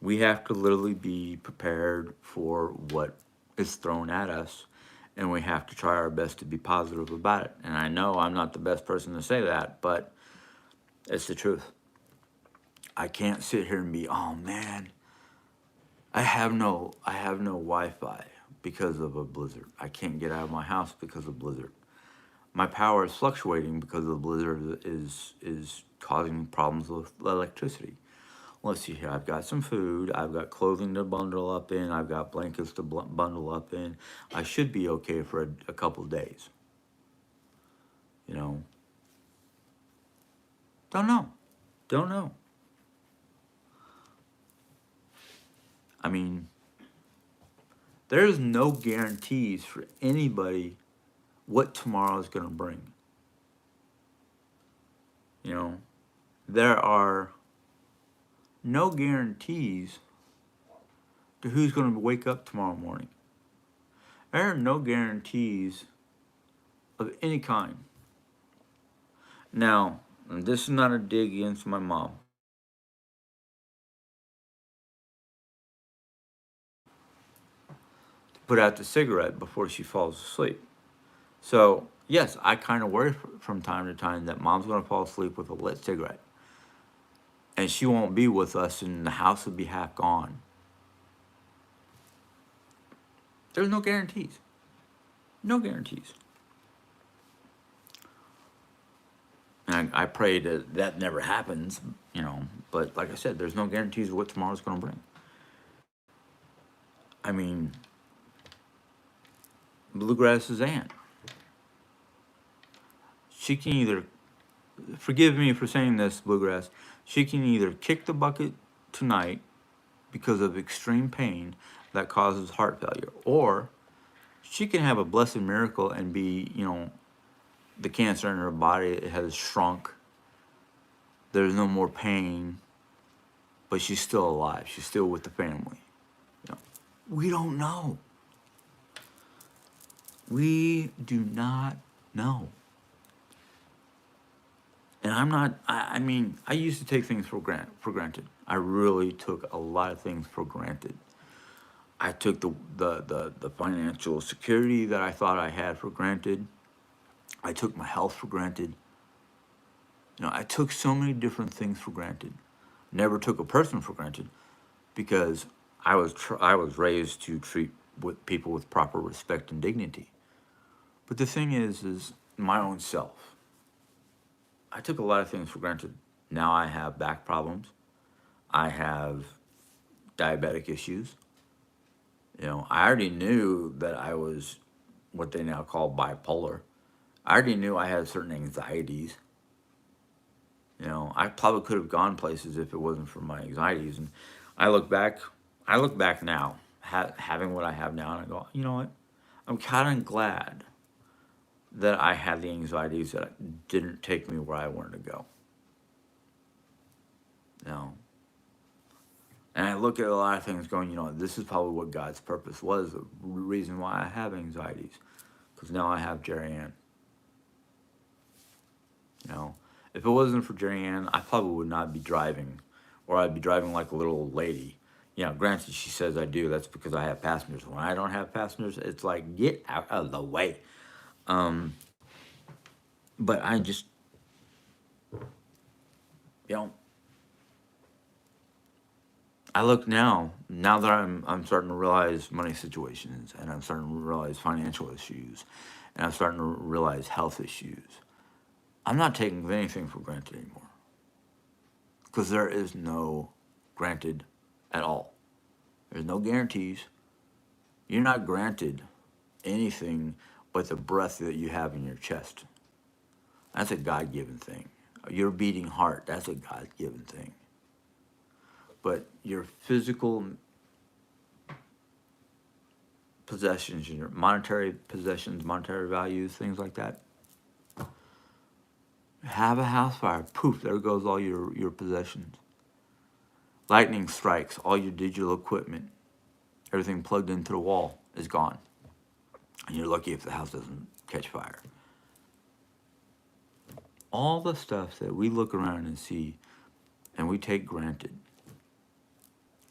We have to literally be prepared for what is thrown at us, and we have to try our best to be positive about it. And I know I'm not the best person to say that, but it's the truth. I can't sit here and be, oh man, I have no Wi-Fi because of a blizzard. I can't get out of my house because of blizzard. My power is fluctuating because the blizzard is causing problems with electricity. Let's see here. I've got some food. I've got clothing to bundle up in. I've got blankets to bundle up in. I should be okay for a couple days. Don't know. I mean, there's no guarantees for anybody what tomorrow is going to bring. There are no guarantees to who's going to wake up tomorrow morning. There are no guarantees of any kind. Now, this is not a dig against my mom. To put out the cigarette before she falls asleep. So, yes, I kind of worry from time to time that mom's going to fall asleep with a lit cigarette. And she won't be with us, and the house will be half gone. There's no guarantees. No guarantees. And I pray that never happens, But like I said, there's no guarantees of what tomorrow's going to bring. I mean, Bluegrass's aunt. She can either, forgive me for saying this, Bluegrass, she can either kick the bucket tonight because of extreme pain that causes heart failure, or she can have a blessed miracle and be, the cancer in her body has shrunk. There's no more pain, but she's still alive. She's still with the family. We don't know. We do not know. And I'm not, I mean, I used to take things for granted. I really took a lot of things for granted. I took the financial security that I thought I had for granted. I took my health for granted. I took so many different things for granted. Never took a person for granted because I was raised to treat people with proper respect and dignity. But the thing is my own self. I took a lot of things for granted. Now I have back problems. I have diabetic issues. I already knew that I was what they now call bipolar. I already knew I had certain anxieties. I probably could have gone places if it wasn't for my anxieties. And I look back, I look back now, having what I have now, and I go, you know what? I'm kind of glad that I had the anxieties that didn't take me where I wanted to go. You know, and I look at a lot of things going, this is probably what God's purpose was, the reason why I have anxieties. Because now I have Jerry Ann. If it wasn't for Jerry Ann, I probably would not be driving. Or I'd be driving like a little old lady. Granted, she says I do. That's because I have passengers. When I don't have passengers, it's like, get out of the way. But I just, I look now that I'm starting to realize money situations, and I'm starting to realize financial issues, and I'm starting to realize health issues. I'm not taking anything for granted anymore. Because there is no granted at all. There's no guarantees. You're not granted anything but the breath that you have in your chest. That's a God-given thing. Your beating heart, that's a God-given thing. But your physical possessions, your monetary possessions, monetary values, things like that, have a house fire, poof, there goes all your possessions. Lightning strikes, all your digital equipment, everything plugged into the wall is gone. And you're lucky if the house doesn't catch fire. All the stuff that we look around and see and we take granted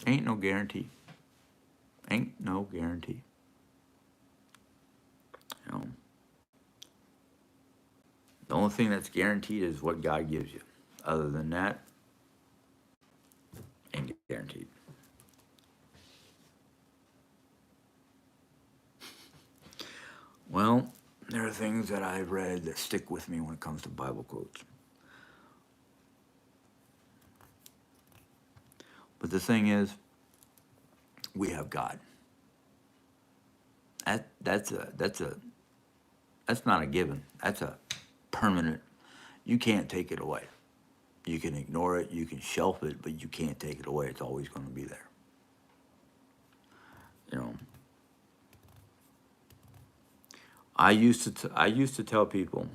ain't no guarantee. Ain't no guarantee. The only thing that's guaranteed is what God gives you. Other than that, ain't guaranteed. Well, there are things that I've read that stick with me when it comes to Bible quotes. But the thing is, we have God. That's not a given. That's a permanent. You can't take it away. You can ignore it, you can shelf it, but you can't take it away. It's always going to be there. I used to tell people,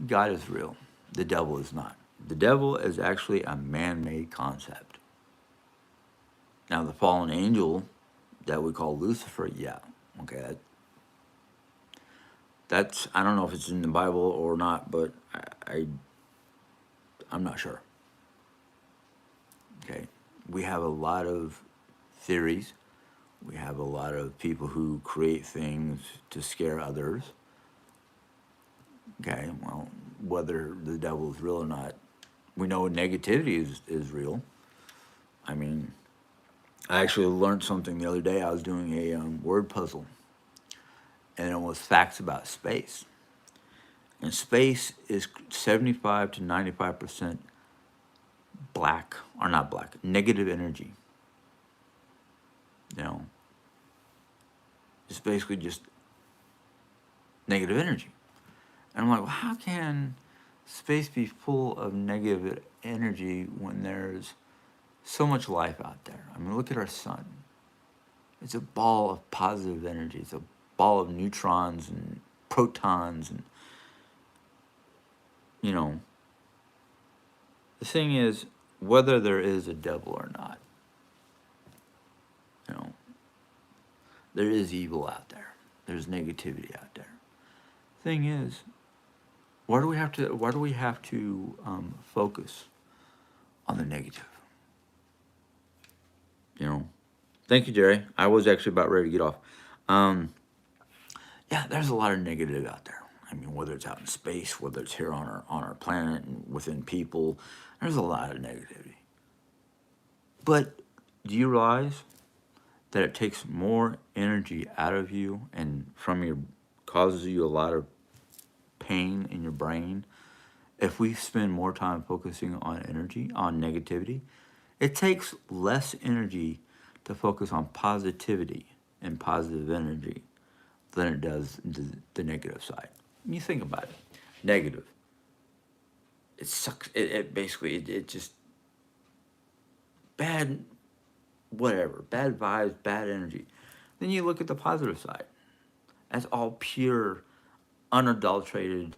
God is real. The devil is not. The devil is actually a man-made concept. Now, the fallen angel that we call Lucifer, yeah, okay, that's, I don't know if it's in the Bible or not, but I'm not sure. Okay, we have a lot of theories. We have a lot of people who create things to scare others. Okay, well, whether the devil is real or not, we know negativity is real. I mean, I actually learned something the other day. I was doing a word puzzle, and it was facts about space. And space is 75 to 95% black, or not black, negative energy. It's basically just negative energy. And I'm like, well, how can space be full of negative energy when there's so much life out there? I mean, look at our sun. It's a ball of positive energy. It's a ball of neutrons and protons. And, the thing is, whether there is a devil or not, there is evil out there. There's negativity out there. Thing is, why do we have to focus on the negative? Thank you, Jerry. I was actually about ready to get off. Yeah, there's a lot of negative out there. I mean, whether it's out in space, whether it's here on our planet and within people, there's a lot of negativity. But do you realize that it takes more energy out of you and causes you a lot of pain in your brain if we spend more time focusing on energy, on negativity, It takes less energy to focus on positivity and positive energy than it does the negative side. When you think about it, negative. It sucks. It basically, it just, bad, whatever, bad vibes, bad energy. Then you look at the positive side. That's all pure, unadulterated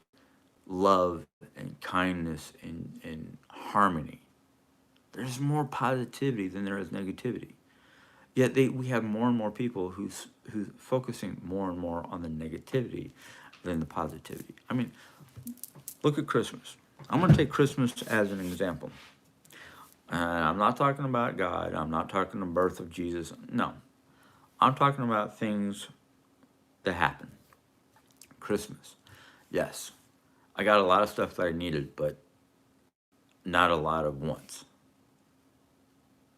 love and kindness and harmony. There's more positivity than there is negativity. Yet we have more and more people who's focusing more and more on the negativity than the positivity. I mean, look at Christmas. I'm going to take Christmas as an example. I'm not talking about God. I'm not talking the birth of Jesus. No. I'm talking about things that happen. Christmas. Yes. I got a lot of stuff that I needed, but not a lot of wants.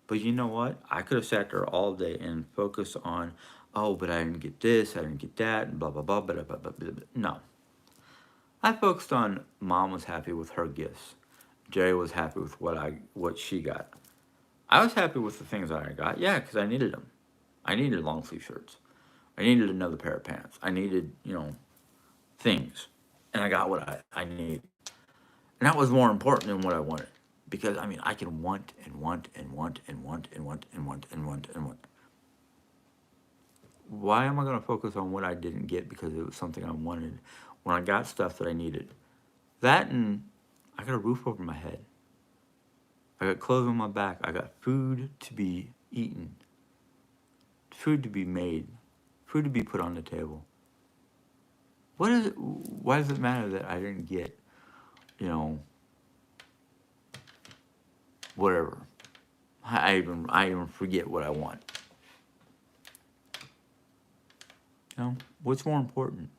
But you know what? I could have sat there all day and focused on, oh, but I didn't get this, I didn't get that, and blah, blah, blah, blah, blah, blah, blah, blah. No. I focused on Mom was happy with her gifts. Jerry was happy with what she got. I was happy with the things that I got, yeah, because I needed them. I needed long sleeve shirts. I needed another pair of pants. I needed, things. And I got what I needed. And that was more important than what I wanted. Because, I mean, I can want and want and want and want and want and want and want and want. Why am I going to focus on what I didn't get because it was something I wanted when I got stuff that I needed? That, and I got a roof over my head. I got clothes on my back. I got food to be eaten. Food to be made. Food to be put on the table. Why does it matter that I didn't get, whatever? I even forget what I want. What's more important?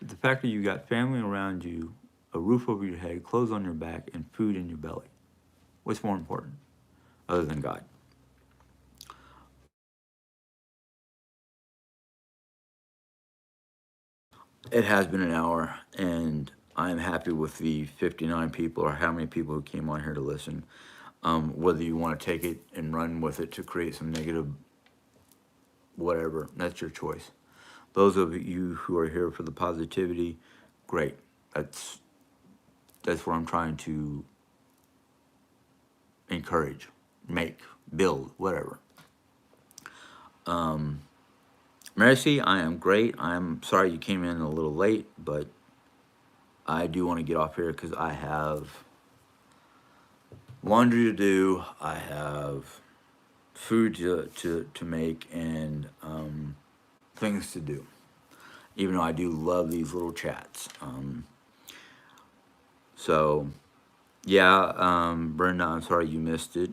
The fact that you got family around you, a roof over your head, clothes on your back, and food in your belly. What's more important other than God? It has been an hour, and I'm happy with the 59 people or how many people who came on here to listen. Whether you want to take it and run with it to create some negative whatever, that's your choice. Those of you who are here for the positivity, great. That's what I'm trying to encourage, make, build, whatever. Mercy, I am great. I'm sorry you came in a little late, but I do want to get off here because I have laundry to do. I have food to make and things to do. Even though I do love these little chats. So, yeah, Brenda, I'm sorry you missed it.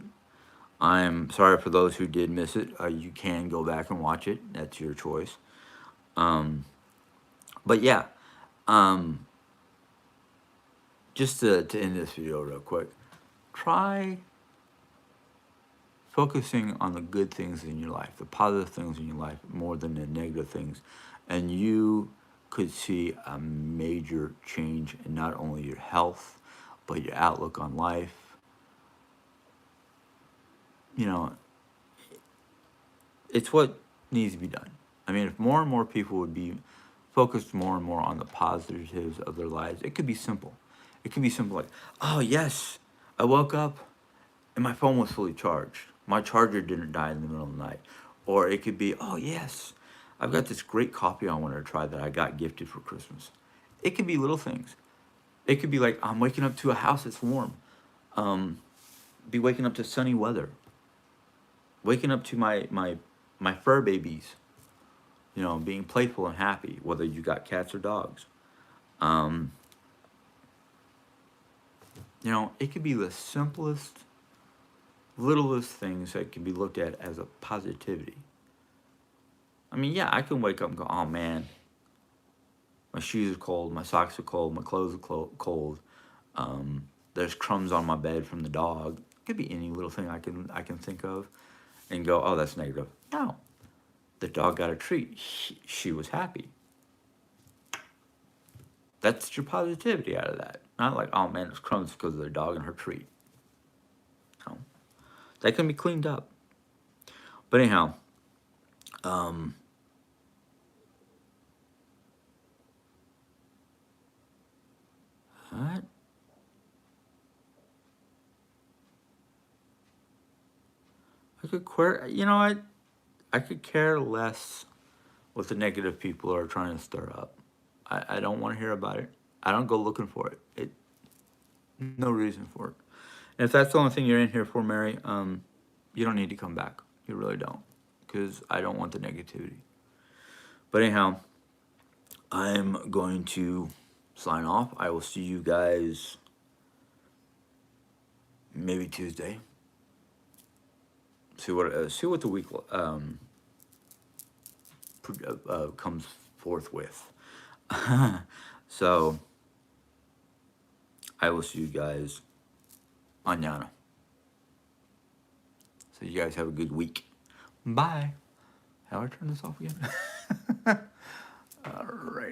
I'm sorry for those who did miss it. You can go back and watch it. That's your choice. But yeah, just to end this video real quick, try focusing on the good things in your life, the positive things in your life, more than the negative things. And you could see a major change in not only your health, but your outlook on life. It's what needs to be done. I mean, if more and more people would be focused more and more on the positives of their lives, it could be simple. It could be simple like, oh yes, I woke up and my phone was fully charged. My charger didn't die in the middle of the night. Or it could be, oh yes, I've got this great coffee I wanted to try that I got gifted for Christmas. It could be little things. It could be like, I'm waking up to a house that's warm. Be waking up to sunny weather. Waking up to my fur babies, being playful and happy, whether you got cats or dogs. It could be the simplest, littlest things that can be looked at as a positivity. I mean, yeah, I can wake up and go, oh man, my shoes are cold, my socks are cold, my clothes are cold. There's crumbs on my bed from the dog. It could be any little thing I can think of and go, oh, that's negative. No, the dog got a treat. She was happy. That's your positivity out of that. Not like, oh man, there's crumbs because of the dog and her treat. No. That can be cleaned up. But anyhow, what? I could you know what? I could care less what the negative people are trying to stir up. I don't want to hear about it. I don't go looking for it. No reason for it. And if that's the only thing you're in here for, Mary, you don't need to come back. You really don't, because I don't want the negativity. But anyhow, I'm going to sign off. I will see you guys maybe Tuesday. See what the week comes forth with. So I will see you guys mañana. So you guys have a good week. Bye. How do I turn this off again? Alrighty.